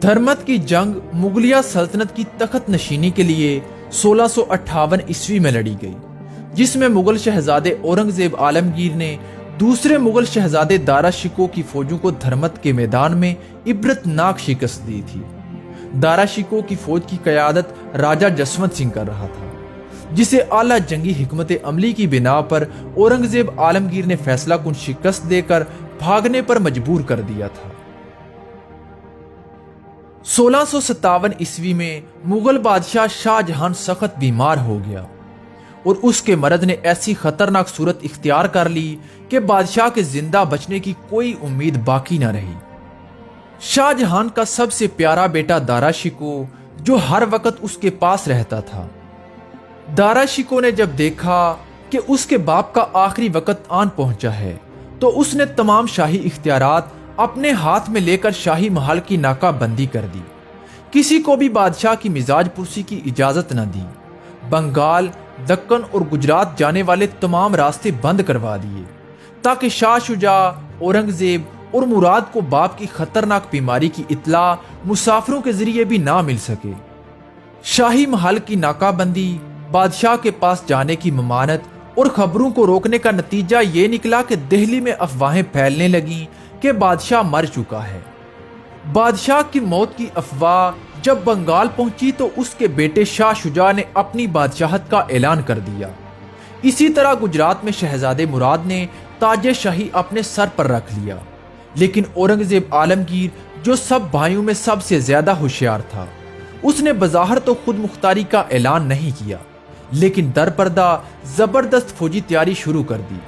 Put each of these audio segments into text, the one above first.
دھرمت کی جنگ مغلیہ سلطنت کی تخت نشینی کے لیے 1658 عیسوی میں لڑی گئی، جس میں مغل شہزادے اورنگزیب عالمگیر نے دوسرے مغل شہزادے دارا شکوہ کی فوجوں کو دھرمت کے میدان میں عبرت ناک شکست دی تھی۔ دارا شکوہ کی فوج کی قیادت راجہ جسونت سنگھ کر رہا تھا، جسے اعلیٰ جنگی حکمت عملی کی بنا پر اورنگزیب عالمگیر نے فیصلہ کن شکست دے کر بھاگنے پر مجبور کر دیا تھا۔ 1657 عیسوی میں مغل بادشاہ شاہ جہاں سخت بیمار ہو گیا اور اس کے مرض نے ایسی خطرناک صورت اختیار کر لی کہ بادشاہ کے زندہ بچنے کی کوئی امید باقی نہ رہی۔ شاہ جہاں کا سب سے پیارا بیٹا دارا شکوہ جو ہر وقت اس کے پاس رہتا تھا، دارا شکوہ نے جب دیکھا کہ اس کے باپ کا آخری وقت آن پہنچا ہے تو اس نے تمام شاہی اختیارات اپنے ہاتھ میں لے کر شاہی محل کی ناکہ بندی کر دی، کسی کو بھی بادشاہ کی مزاج پرسی کی اجازت نہ دی، بنگال، دکن اور گجرات جانے والے تمام راستے بند کروا دیے تاکہ شاہ شجاع، اورنگزیب اور مراد کو باپ کی خطرناک بیماری کی اطلاع مسافروں کے ذریعے بھی نہ مل سکے۔ شاہی محل کی ناکہ بندی، بادشاہ کے پاس جانے کی ممانعت اور خبروں کو روکنے کا نتیجہ یہ نکلا کہ دہلی میں افواہیں پھیلنے لگیں کہ بادشاہ مر چکا ہے۔ بادشاہ کی موت کی افواہ جب بنگال پہنچی تو اس کے بیٹے شاہ شجاع نے اپنی بادشاہت کا اعلان کر دیا۔ اسی طرح گجرات میں شہزادے مراد نے تاج شاہی اپنے سر پر رکھ لیا، لیکن اورنگزیب عالمگیر جو سب بھائیوں میں سب سے زیادہ ہوشیار تھا، اس نے بظاہر تو خود مختاری کا اعلان نہیں کیا، لیکن در پردہ زبردست فوجی تیاری شروع کر دی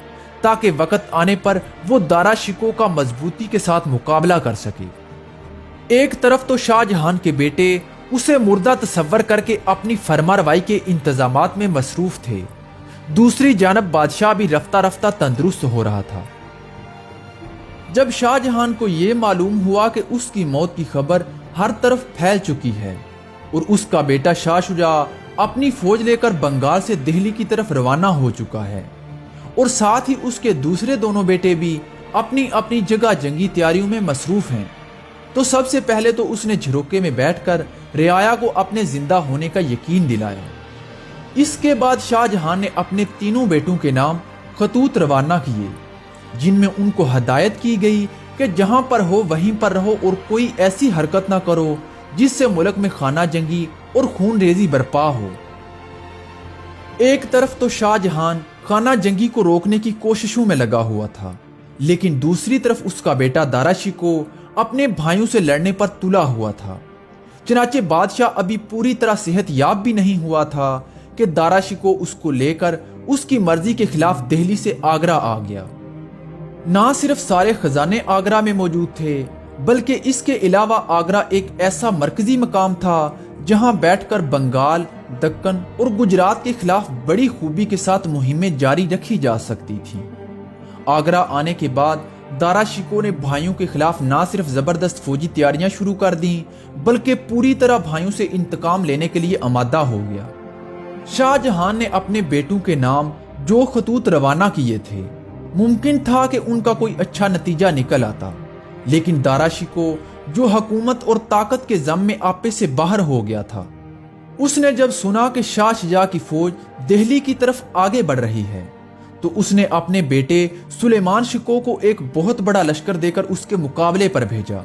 تاکہ وقت آنے پر وہ دارا شکوہ کا مضبوطی کے ساتھ مقابلہ کر سکے۔ ایک طرف تو شاہ جہاں کے بیٹے اسے مردہ تصور کر کے اپنی فرمانروائی کے انتظامات میں مصروف تھے، دوسری جانب بادشاہ بھی رفتہ رفتہ تندرست ہو رہا تھا۔ جب شاہ جہاں کو یہ معلوم ہوا کہ اس کی موت کی خبر ہر طرف پھیل چکی ہے اور اس کا بیٹا شاہ شجاع اپنی فوج لے کر بنگال سے دہلی کی طرف روانہ ہو چکا ہے اور ساتھ ہی اس کے دوسرے دونوں بیٹے بھی اپنی اپنی جگہ جنگی تیاریوں میں مصروف ہیں، تو سب سے پہلے تو اس نے جھروکے میں بیٹھ کر رعایا کو اپنے زندہ ہونے کا یقین دلایا۔ اس کے بعد شاہ جہاں نے اپنے تینوں بیٹوں کے نام خطوط روانہ کیے، جن میں ان کو ہدایت کی گئی کہ جہاں پر ہو وہیں پر رہو اور کوئی ایسی حرکت نہ کرو جس سے ملک میں خانہ جنگی اور خون ریزی برپا ہو۔ ایک طرف تو شاہ جہاں خانہ جنگی کو روکنے کی کوششوں میں لگا ہوا تھا، لیکن دوسری طرف اس کا بیٹا دارا شکوہ اپنے بھائیوں سے لڑنے پر تلا ہوا تھا۔ چنانچہ بادشاہ ابھی پوری طرح صحت یاب بھی نہیں ہوا تھا کہ دارا شکوہ اس کو لے کر اس کی مرضی کے خلاف دہلی سے آگرہ آ گیا۔ نہ صرف سارے خزانے آگرہ میں موجود تھے، بلکہ اس کے علاوہ آگرہ ایک ایسا مرکزی مقام تھا جہاں بیٹھ کر بنگال، دکن اور گجرات کے خلاف بڑی خوبی کے ساتھ مہمیں جاری رکھی جا سکتی تھیں۔ آگرہ آنے کے بعد دارا شکوہ نے بھائیوں کے خلاف نہ صرف زبردست فوجی تیاریاں شروع کر دیں بلکہ پوری طرح بھائیوں سے انتقام لینے کے لیے آمادہ ہو گیا۔ شاہ جہاں نے اپنے بیٹوں کے نام جو خطوط روانہ کیے تھے، ممکن تھا کہ ان کا کوئی اچھا نتیجہ نکل آتا، لیکن دارا شکوہ جو حکومت اور طاقت کے زم میں آپے سے باہر ہو گیا تھا، اس نے جب سنا کہ شاہ شجاع کی فوج دہلی کی طرف آگے بڑھ رہی ہے تو اس نے اپنے بیٹے سلیمان شکوہ کو ایک بہت بڑا لشکر دے کر اس کے مقابلے پر بھیجا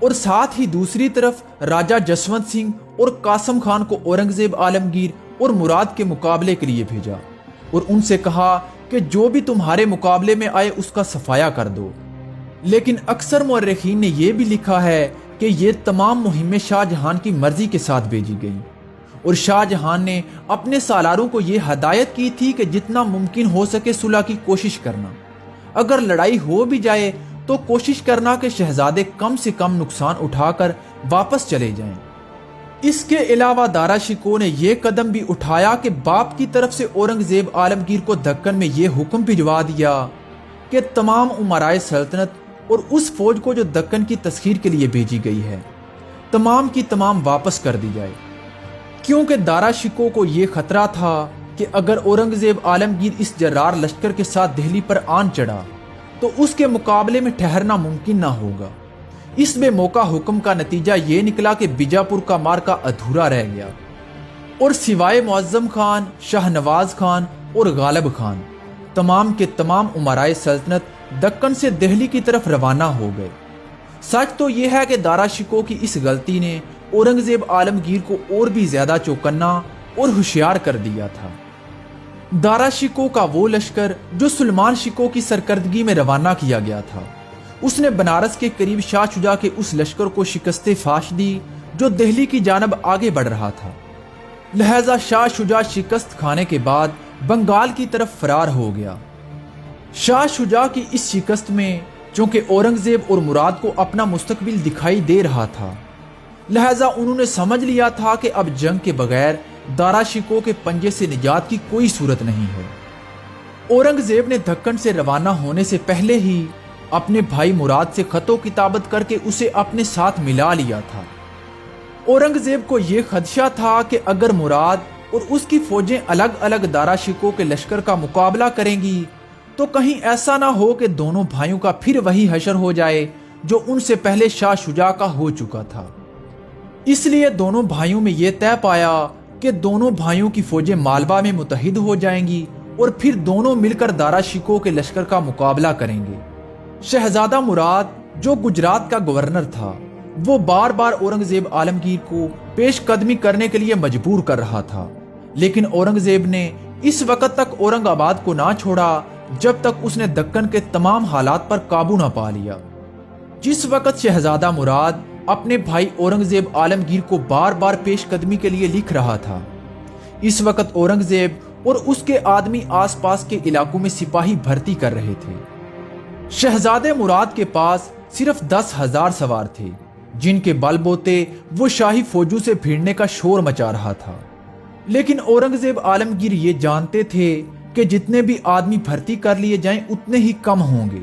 اور ساتھ ہی دوسری طرف راجہ جسونت سنگھ اور قاسم خان کو اورنگزیب عالمگیر اور مراد کے مقابلے کے لیے بھیجا اور ان سے کہا کہ جو بھی تمہارے مقابلے میں آئے اس کا صفایا کر دو۔ لیکن اکثر مورخین نے یہ بھی لکھا ہے کہ یہ تمام مہمیں شاہ جہاں کی مرضی کے ساتھ بھیجی گئیں اور شاہ جہاں نے اپنے سالاروں کو یہ ہدایت کی تھی کہ جتنا ممکن ہو سکے صلح کی کوشش کرنا، اگر لڑائی ہو بھی جائے تو کوشش کرنا کہ شہزادے کم سے کم نقصان اٹھا کر واپس چلے جائیں۔ اس کے علاوہ دارا شکوہ نے یہ قدم بھی اٹھایا کہ باپ کی طرف سے اورنگزیب عالمگیر کو دکن میں یہ حکم بھجوا دیا کہ تمام امرائے سلطنت اور اس فوج کو جو دکن کی تسخیر کے لیے بھیجی گئی ہے، تمام کی تمام واپس کر دی جائے، کیونکہ دارا شکوہ کو یہ خطرہ تھا کہ اگر اورنگزیب عالمگیر اس جرار لشکر کے ساتھ دہلی پر آن چڑھا تو اس کے مقابلے میں ٹھہرنا ممکن نہ ہوگا، اس بے موقع حکم کا نتیجہ یہ نکلا کہ بیجاپور کا مارکا ادھورا رہ گیا اور سوائے معظم خان، شاہ نواز خان اور غالب خان تمام کے تمام امرائے سلطنت دکن سے دہلی کی طرف روانہ ہو گئے۔ سچ تو یہ ہے کہ دارا شکوہ کی اس غلطی نے اورنگزیب عالمگیر کو اور بھی زیادہ چوکنا اور ہوشیار کر دیا تھا۔ دارا شکوہ کا وہ لشکر جو سلمان شکوہ کی سرکردگی میں روانہ کیا گیا تھا، اس نے بنارس کے قریب شاہ شجاع کے اس لشکر کو شکست فاش دی جو دہلی کی جانب آگے بڑھ رہا تھا۔ لہذا شاہ شجاع شکست کھانے کے بعد بنگال کی طرف فرار ہو گیا۔ شاہ شجاع کی اس شکست میں چونکہ اورنگزیب اور مراد کو اپنا مستقبل دکھائی دے رہا تھا، لہذا انہوں نے سمجھ لیا تھا کہ اب جنگ کے بغیر دارا شکوہ کے پنجے سے نجات کی کوئی صورت نہیں ہے۔ اورنگزیب نے دکن سے روانہ ہونے سے پہلے ہی اپنے بھائی مراد سے خط و کتابت کر کے اسے اپنے ساتھ ملا لیا تھا۔ اورنگزیب کو یہ خدشہ تھا کہ اگر مراد اور اس کی فوجیں الگ الگ دارا شکوہ کے لشکر کا مقابلہ کریں گی تو کہیں ایسا نہ ہو کہ دونوں بھائیوں کا پھر وہی حشر ہو جائے جو ان سے پہلے شاہ شجاع کا ہو چکا تھا۔ اس لیے دونوں بھائیوں میں یہ طے پایا کہ دونوں بھائیوں کی فوجیں مالوا میں متحد ہو جائیں گی اور پھر دونوں مل کر دارا شکوہ کے لشکر کا مقابلہ کریں گے۔ شہزادہ مراد جو گجرات کا گورنر تھا، وہ بار بار اورنگزیب عالمگیر کو پیش قدمی کرنے کے لیے مجبور کر رہا تھا، لیکن اورنگزیب نے اس وقت تک اورنگ آباد کو نہ چھوڑا جب تک اس نے دکن کے تمام حالات پر قابو نہ پا لیا۔ جس وقت شہزادہ مراد اپنے بھائی اورنگزیب عالمگیر کو بار بار پیش قدمی کے لیے لکھ رہا تھا، اس وقت اورنگزیب اور اس کے آدمی آس پاس کے علاقوں میں سپاہی بھرتی کر رہے تھے۔ شہزادے مراد کے پاس صرف 10,000 سوار تھے، جن کے بل بوتے وہ شاہی فوجوں سے بھیڑنے کا شور مچا رہا تھا، لیکن اورنگزیب عالمگیر یہ جانتے تھے کہ جتنے بھی آدمی بھرتی کر لیے جائیں اتنے ہی کم ہوں گے۔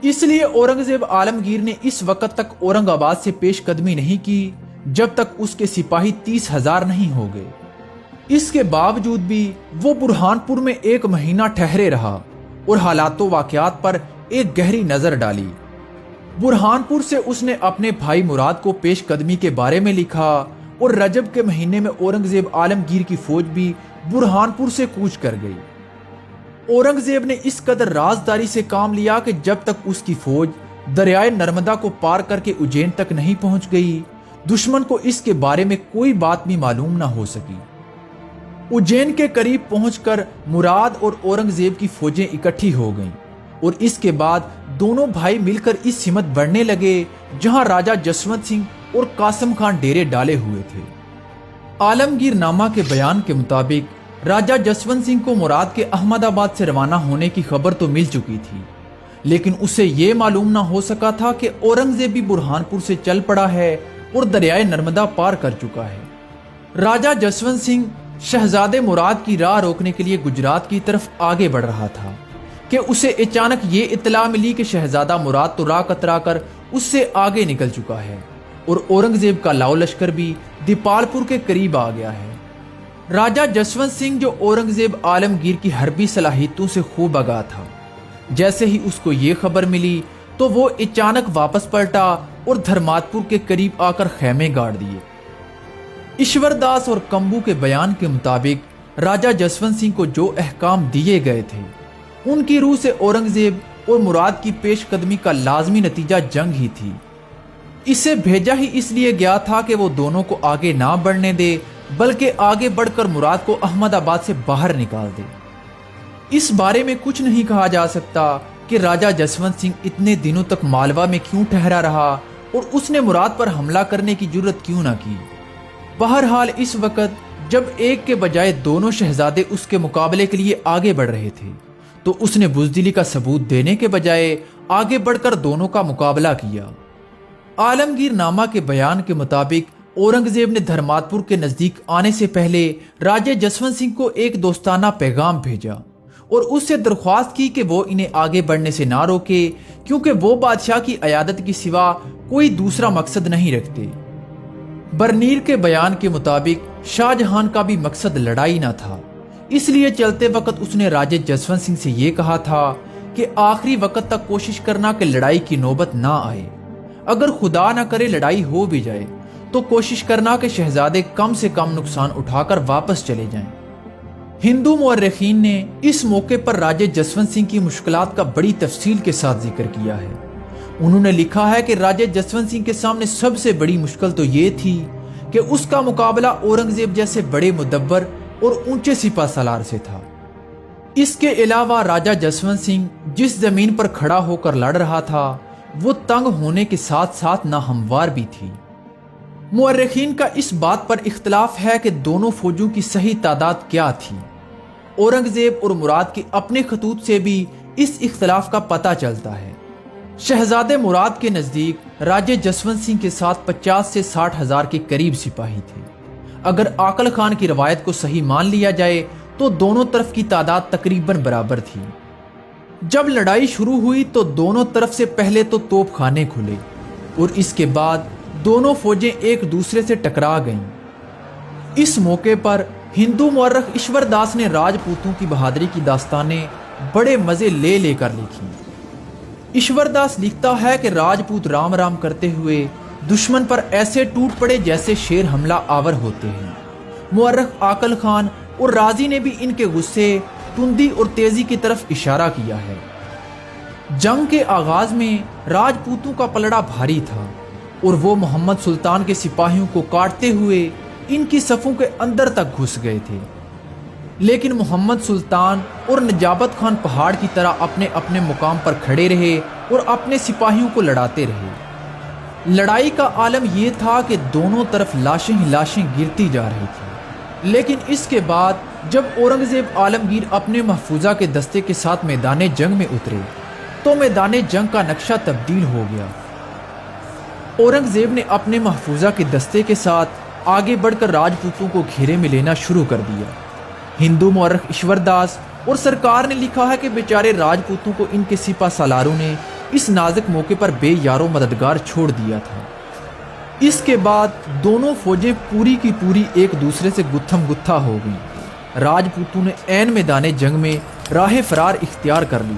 اس لیے اورنگزیب عالمگیر نے اس وقت تک اورنگ آباد سے پیش قدمی نہیں کی جب تک اس کے سپاہی 30,000 نہیں ہو گئے۔ اس کے باوجود بھی وہ برہان پور میں 1 مہینہ ٹھہرے رہا اور حالات و واقعات پر ایک گہری نظر ڈالی۔ برہان پور سے اس نے اپنے بھائی مراد کو پیش قدمی کے بارے میں لکھا اور رجب کے مہینے میں اورنگزیب عالمگیر کی فوج بھی برہان پور سے کوچ کر گئی۔ اورنگزیب نے اس قدر رازداری سے کام لیا کہ جب تک اس کی فوج دریائے نرمدا کو پار کر کے اجین تک نہیں پہنچ گئی، دشمن کو اس کے بارے میں کوئی بات بھی معلوم نہ ہو سکی۔ اجین کے قریب پہنچ کر مراد اور اورنگزیب کی فوجیں اکٹھی ہو گئیں اور اس کے بعد دونوں بھائی مل کر اس سمت بڑھنے لگے جہاں راجہ جسونت سنگھ اور قاسم خان ڈیرے ڈالے ہوئے تھے۔ عالمگیر نامہ کے بیان کے مطابق راجہ جسونت سنگھ کو مراد کے احمد آباد سے روانہ ہونے کی خبر تو مل چکی تھی، لیکن اسے یہ معلوم نہ ہو سکا تھا کہ اورنگزیب بھی برہان پور سے چل پڑا ہے اور دریائے نرمدا پار کر چکا ہے۔ راجہ جسونت سنگھ شہزادے مراد کی راہ روکنے کے لیے گجرات کی طرف آگے بڑھ رہا تھا کہ اسے اچانک یہ اطلاع ملی کہ شہزادہ مراد تو راہ کترا کر اس سے آگے نکل چکا ہے اور اورنگزیب کا لاؤ لشکر بھی دیپال پور کے قریب آ گیا ہے۔ راجہ جسونت سنگھ جو اورنگزیب عالمگیر کی حربی صلاحیتوں سے خوب آگاہ تھا، جیسے ہی اس کو یہ خبر ملی تو وہ اچانک واپس پلٹا اور دھرمات پور کے قریب آ کر خیمے گاڑ دیے۔ ایشور داس اور کمبو کے بیان کے مطابق راجہ جسونت سنگھ کو جو احکام دیے گئے تھے ان کی روح سے اورنگزیب اور مراد کی پیش قدمی کا لازمی نتیجہ جنگ ہی تھی۔ اسے بھیجا ہی اس لیے گیا تھا کہ وہ دونوں کو آگے نہ بڑھنے دے بلکہ آگے بڑھ کر مراد کو احمد آباد سے باہر نکال دے۔ اس بارے میں کچھ نہیں کہا جا سکتا کہ راجہ جسونت سنگھ اتنے دنوں تک مالوا میں کیوں ٹھہرا رہا اور اس نے مراد پر حملہ کرنے کی جرت کیوں نہ کی۔ بہرحال اس وقت جب ایک کے بجائے دونوں شہزادے اس کے مقابلے کے لیے آگے بڑھ رہے تھے تو اس نے بزدلی کا ثبوت دینے کے بجائے آگے بڑھ کر دونوں کا مقابلہ کیا۔ عالمگیر نامہ کے بیان کے مطابق اورنگزیب نے دھرمات پور کے نزدیک آنے سے پہلے راجہ جسونت سنگھ کو ایک دوستانہ پیغام بھیجا اور اس سے درخواست کی کہ وہ انہیں آگے بڑھنے سے نہ روکے کیونکہ وہ بادشاہ کی عیادت کی سوا کوئی دوسرا مقصد نہیں رکھتے۔ برنیر کے بیان کے مطابق شاہ جہان کا بھی مقصد لڑائی نہ تھا، اس لیے چلتے وقت اس نے راجہ جسونت سنگھ سے یہ کہا تھا کہ آخری وقت تک کوشش کرنا کہ لڑائی کی نوبت نہ آئے۔ اگر خدا نہ کرے لڑائی ہو بھی جائے تو کوشش کرنا کہ شہزادے کم سے کم نقصان اٹھا کر واپس چلے جائیں۔ ہندو مورخین نے اس موقع پر راجہ جسونت سنگھ کی مشکلات کا بڑی تفصیل کے ساتھ ذکر کیا ہے۔ انہوں نے لکھا ہے کہ راجہ جسونت سنگھ کے سامنے سب سے بڑی مشکل تو یہ تھی کہ اس کا مقابلہ اورنگزیب جیسے بڑے مدبر اور اونچے سپہ سالار سے تھا۔ اس کے علاوہ راجہ جسونت سنگھ جس زمین پر کھڑا ہو کر لڑ رہا تھا وہ تنگ ہونے کے ساتھ ساتھ ناہموار بھی تھی۔ مورخین کا اس بات پر اختلاف ہے کہ دونوں فوجوں کی صحیح تعداد کیا تھی۔ اورنگزیب اور مراد کے اپنے خطوط سے بھی اس اختلاف کا پتہ چلتا ہے۔ شہزادے مراد کے نزدیک راجہ جسونت سنگھ کے ساتھ 50 سے 60 ہزار کے قریب سپاہی تھے۔ اگر عاقل خان کی روایت کو صحیح مان لیا جائے تو دونوں طرف کی تعداد تقریباً برابر تھی۔ جب لڑائی شروع ہوئی تو دونوں طرف سے پہلے تو توپ خانے کھلے اور اس کے بعد دونوں فوجیں ایک دوسرے سے ٹکرا گئیں۔ اس موقع پر ہندو مورخ ایشور داس نے راجپوتوں کی بہادری کی داستانیں بڑے مزے لے لے کر لکھی۔ ایشور داس لکھتا ہے کہ راجپوت رام رام کرتے ہوئے دشمن پر ایسے ٹوٹ پڑے جیسے شیر حملہ آور ہوتے ہیں۔ مورخ عاقل خان اور رازی نے بھی ان کے غصے، تندی اور تیزی کی طرف اشارہ کیا ہے۔ جنگ کے آغاز میں راجپوتوں کا پلڑا بھاری تھا اور وہ محمد سلطان کے سپاہیوں کو کاٹتے ہوئے ان کی صفوں کے اندر تک گھس گئے تھے، لیکن محمد سلطان اور نجابت خان پہاڑ کی طرح اپنے اپنے مقام پر کھڑے رہے اور اپنے سپاہیوں کو لڑاتے رہے۔ لڑائی کا عالم یہ تھا کہ دونوں طرف لاشیں ہی لاشیں گرتی جا رہی تھیں، لیکن اس کے بعد جب اورنگزیب عالمگیر اپنے محفوظہ کے دستے کے ساتھ میدان جنگ میں اترے تو میدان جنگ کا نقشہ تبدیل ہو گیا۔ اورنگزیب نے اپنے محفوظہ کے دستے کے ساتھ آگے بڑھ کر راجپوتوں کو گھیرے میں لینا شروع کر دیا۔ ہندو مورخ ایشور داس اور سرکار نے لکھا ہے کہ بیچارے راجپوتوں کو ان کے سپہ سالاروں نے اس نازک موقع پر بے یارو مددگار چھوڑ دیا تھا۔ اس کے بعد دونوں فوجیں پوری کی پوری ایک دوسرے سے گتھم گتھا ہو گئیں۔ راجپوتوں نے عین میدان جنگ میں راہ فرار اختیار کر لی۔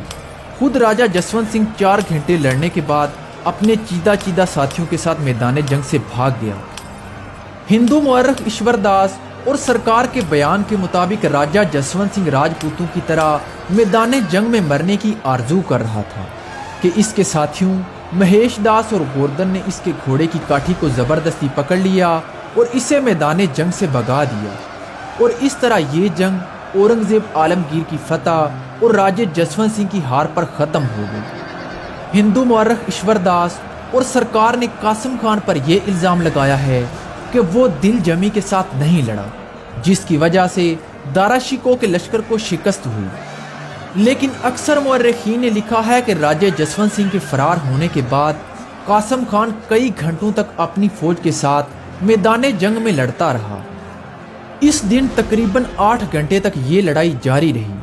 خود راجہ جسونت سنگھ 4 گھنٹے لڑنے کے بعد اپنے چیدہ ساتھیوں کے ساتھ میدان جنگ سے بھاگ گیا۔ ہندو مورخ ایشور داس اور سرکار کے بیان کے مطابق راجہ جسونت سنگھ راجپوتوں کی طرح میدان جنگ میں مرنے کی آرزو کر رہا تھا کہ اس کے ساتھیوں مہیش داس اور گوردن نے اس کے گھوڑے کی کاٹھی کو زبردستی پکڑ لیا اور اسے میدان جنگ سے بھگا دیا، اور اس طرح یہ جنگ اورنگزیب عالمگیر کی فتح اور راجہ جسونت سنگھ کی ہار پر ختم ہو گئی۔ ہندو مورخ ایشور داس اور سرکار نے قاسم خان پر یہ الزام لگایا ہے کہ وہ دل جمی کے ساتھ نہیں لڑا، جس کی وجہ سے دارا شکوہ کے لشکر کو شکست ہوئی۔ لیکن اکثر مورخین نے لکھا ہے کہ راجہ جسونت سنگھ کے فرار ہونے کے بعد قاسم خان کئی گھنٹوں تک اپنی فوج کے ساتھ میدان جنگ میں لڑتا رہا۔ اس دن تقریباً 8 گھنٹے تک یہ لڑائی جاری رہی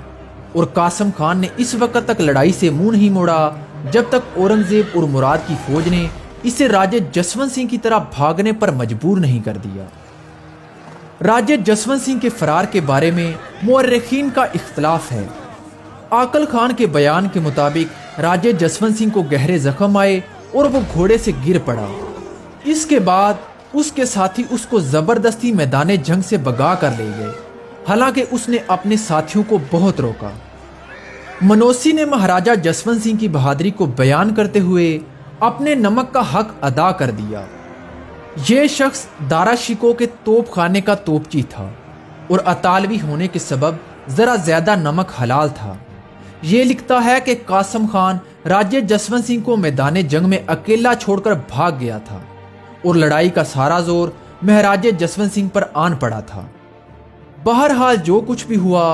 اور قاسم خان نے اس وقت تک لڑائی سے منہ نہیں موڑا جب تک اورنگزیب اور مراد کی فوج نے اسے راجہ جسونت سنگھ کی طرح بھاگنے پر مجبور نہیں کر دیا۔ راجہ جسونت سنگھ کے فرار کے بارے میں مورخین کا اختلاف ہے۔ عاقل خان کے بیان کے مطابق راجہ جسونت سنگھ کو گہرے زخم آئے اور وہ گھوڑے سے گر پڑا۔ اس کے بعد اس کے ساتھی اس کو زبردستی میدان جنگ سے بھگا کر لے گئے، حالانکہ اس نے اپنے ساتھیوں کو بہت روکا۔ منوسی نے مہاراجہ جسونت سنگھ کی بہادری کو بیان کرتے ہوئے اپنے نمک کا حق ادا کر دیا۔ یہ شخص دارا شکوہ کے توپ خانے کا توپچی تھا اور اطالوی ہونے کے سبب ذرا زیادہ نمک حلال تھا۔ یہ لکھتا ہے کہ قاسم خان راجہ جسونت سنگھ کو میدان جنگ میں اکیلا چھوڑ کر بھاگ گیا تھا اور لڑائی کا سارا زور مہاراجہ جسونت سنگھ پر آن پڑا تھا۔ بہرحال جو کچھ بھی ہوا،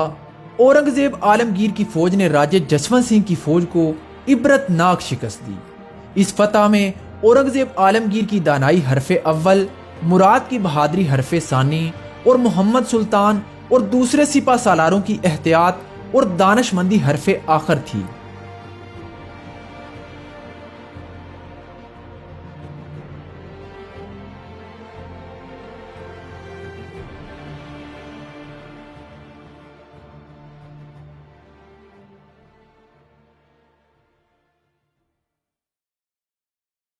اورنگزیب عالمگیر کی فوج نے راجہ جسونت سنگھ کی فوج کو عبرت ناک شکست دی۔ اس فتح میں اورنگزیب عالمگیر کی دانائی حرف اول، مراد کی بہادری حرف ثانی اور محمد سلطان اور دوسرے سپہ سالاروں کی احتیاط اور دانش مندی حرف آخر تھی۔